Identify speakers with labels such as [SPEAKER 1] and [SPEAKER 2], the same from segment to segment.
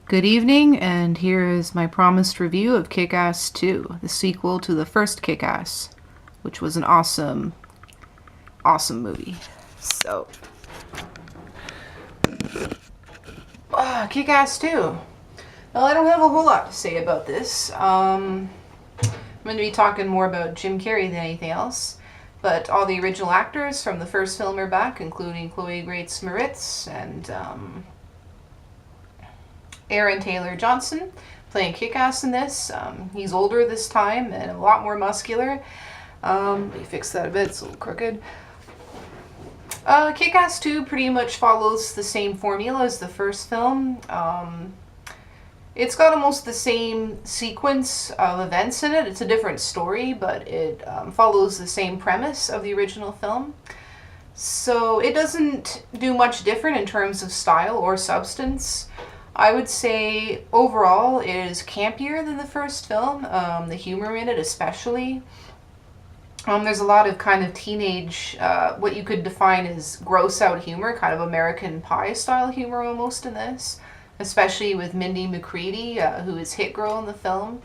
[SPEAKER 1] Good evening, and here is my promised review of Kick-Ass 2, the sequel to the first Kick-Ass, which was an awesome, awesome movie. So, Kick-Ass 2. Well, I don't have a whole lot to say about this. I'm going to be talking more about Jim Carrey than anything else. But all the original actors from the first film are back, including Chloe Grace Moretz and Aaron Taylor Johnson playing Kick-Ass in this. He's older this time and a lot more muscular. Let me fix that a bit, it's a little crooked. Kick-Ass 2 pretty much follows the same formula as the first film. It's got almost the same sequence of events in it. It's a different story, but it follows the same premise of the original film. So it doesn't do much different in terms of style or substance. I would say overall it is campier than the first film, the humor in it especially. There's a lot of kind of teenage, what you could define as gross out humor, kind of American Pie style humor almost in this, especially with Mindy McCready, who is Hit Girl in the film.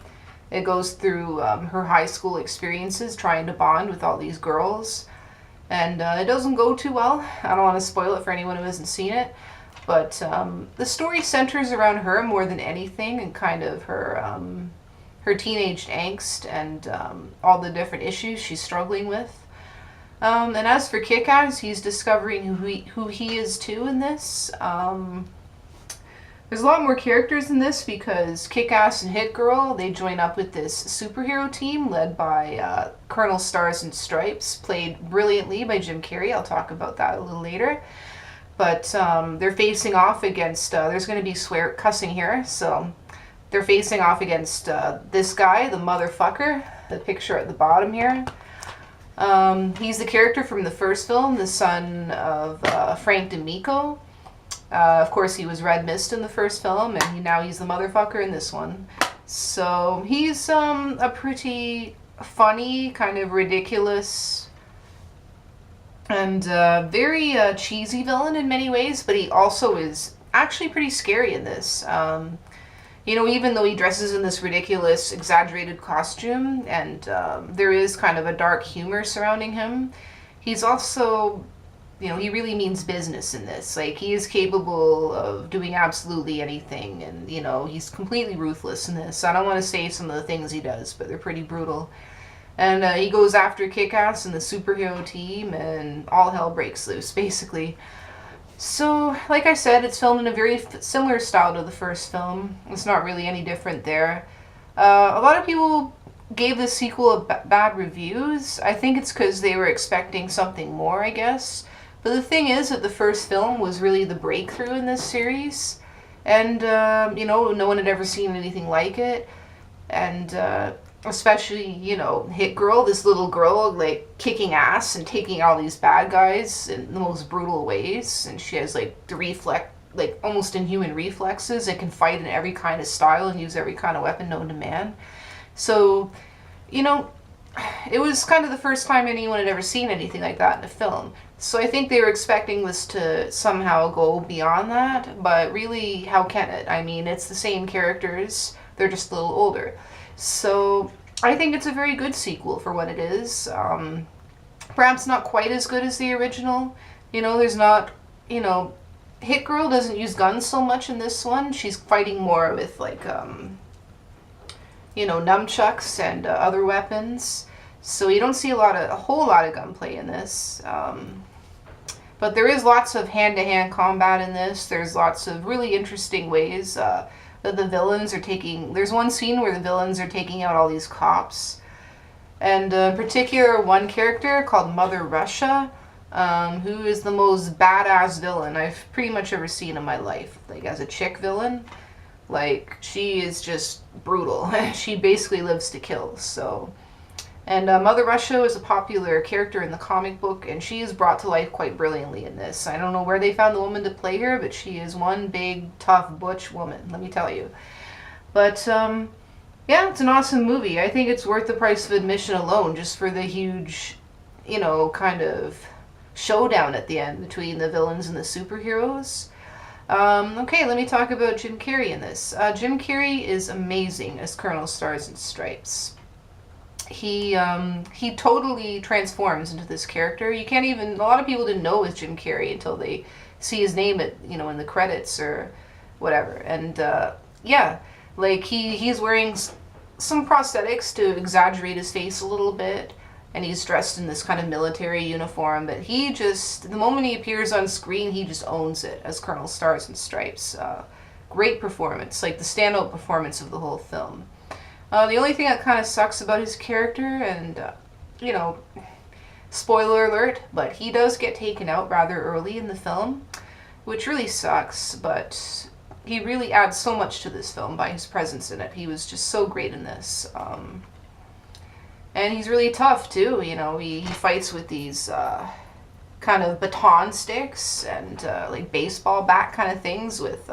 [SPEAKER 1] It goes through her high school experiences trying to bond with all these girls, and it doesn't go too well. I don't want to spoil it for anyone who hasn't seen it. But the story centers around her more than anything, and kind of her her teenage angst and all the different issues she's struggling with. And as for Kick-Ass, he's discovering who he is too in this. There's a lot more characters in this because Kick-Ass and Hit Girl, they join up with this superhero team led by Colonel Stars and Stripes, played brilliantly by Jim Carrey. I'll talk about that a little later. But they're facing off against, there's going to be cussing here, so they're facing off against this guy, the motherfucker, the picture at the bottom here. He's the character from the first film, the son of Frank D'Amico. Of course, he was Red Mist in the first film, and now he's the motherfucker in this one. So he's a pretty funny, kind of ridiculous, and very cheesy villain in many ways, but he also is actually pretty scary in this. Even though he dresses in this ridiculous, exaggerated costume, and there is kind of a dark humor surrounding him, he's also, he really means business in this. Like, he is capable of doing absolutely anything, and, he's completely ruthless in this. I don't want to say some of the things he does, but they're pretty brutal. And he goes after Kick-Ass and the superhero team, and all hell breaks loose, basically. So, like I said, it's filmed in a very similar style to the first film. It's not really any different there. A lot of people gave this sequel bad reviews. I think it's because they were expecting something more, I guess. But the thing is that the first film was really the breakthrough in this series. And, no one had ever seen anything like it. And, especially, Hit Girl, this little girl, like, kicking ass and taking all these bad guys in the most brutal ways. And she has, like, almost inhuman reflexes and can fight in every kind of style and use every kind of weapon known to man. So, it was kind of the first time anyone had ever seen anything like that in a film. So I think they were expecting this to somehow go beyond that, but really, how can it? I mean, it's the same characters, they're just a little older. So I think it's a very good sequel for what it is. Perhaps not quite as good as the original. There's not, Hit Girl doesn't use guns so much in this one. She's fighting more with, like, nunchucks and other weapons. So you don't see a whole lot of gunplay in this. But there is lots of hand-to-hand combat in this. There's lots of really interesting ways that the villains are taking... There's one scene where the villains are taking out all these cops. And in particular, one character called Mother Russia, who is the most badass villain I've pretty much ever seen in my life. Like, as a chick villain, like, she is just brutal. She basically lives to kill, so... And Mother Russia is a popular character in the comic book, and she is brought to life quite brilliantly in this. I don't know where they found the woman to play her, but she is one big, tough, butch woman, let me tell you. But, yeah, it's an awesome movie. I think it's worth the price of admission alone, just for the huge, kind of showdown at the end between the villains and the superheroes. Okay, let me talk about Jim Carrey in this. Jim Carrey is amazing as Colonel Stars and Stripes. He totally transforms into this character. You can't even, a lot of people didn't know it was Jim Carrey until they see his name at, in the credits or whatever. And yeah, like he's wearing some prosthetics to exaggerate his face a little bit, and he's dressed in this kind of military uniform, but he just, the moment he appears on screen, he just owns it as Colonel Stars and Stripes. Great performance, like the standout performance of the whole film. The only thing that kind of sucks about his character, and, spoiler alert, but he does get taken out rather early in the film, which really sucks, but he really adds so much to this film by his presence in it. He was just so great in this. And he's really tough, too. He fights with these kind of baton sticks and like baseball bat kind of things with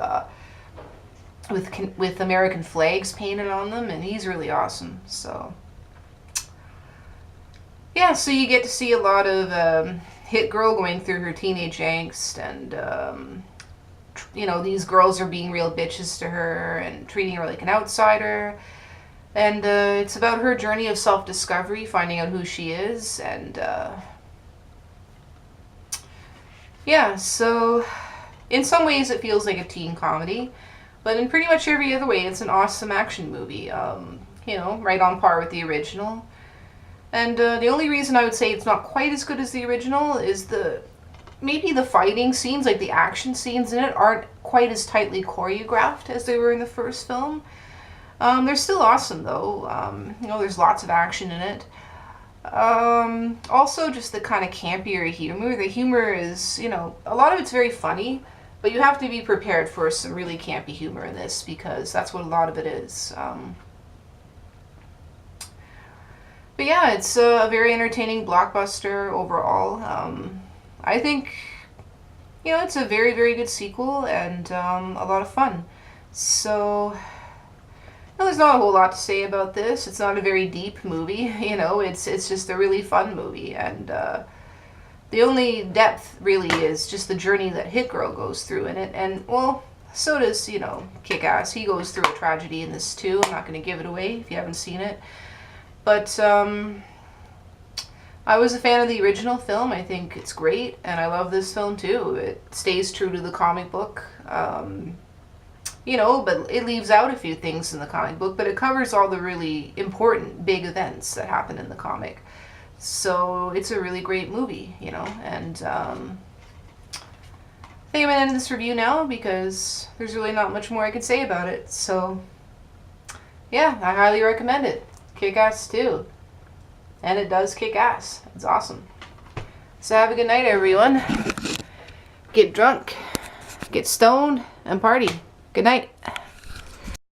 [SPEAKER 1] American flags painted on them, and he's really awesome. So yeah, so you get to see a lot of Hit Girl going through her teenage angst, and these girls are being real bitches to her and treating her like an outsider, and it's about her journey of self-discovery, finding out who she is, and yeah, so in some ways it feels like a teen comedy. But in pretty much every other way, it's an awesome action movie, right on par with the original. And the only reason I would say it's not quite as good as the original is maybe the fighting scenes, like the action scenes in it, aren't quite as tightly choreographed as they were in the first film. They're still awesome, though. There's lots of action in it. Also, just the kind of campier humor. The humor is, a lot of it's very funny. But you have to be prepared for some really campy humor in this, because that's what a lot of it is. But yeah, it's a very entertaining blockbuster overall. I think, it's a very, very good sequel and a lot of fun. So, there's not a whole lot to say about this. It's not a very deep movie, it's just a really fun movie. And the only depth really is just the journey that Hit Girl goes through in it. And, well, so does, Kick-Ass. He goes through a tragedy in this, too. I'm not going to give it away if you haven't seen it. But, I was a fan of the original film. I think it's great, and I love this film, too. It stays true to the comic book. But it leaves out a few things in the comic book, but it covers all the really important, big events that happen in the comic. So it's a really great movie, and I think I'm going to end this review now because there's really not much more I can say about it. So yeah, I highly recommend it. Kick ass too. And it does kick ass. It's awesome. So have a good night, everyone. Get drunk, get stoned, and party. Good night.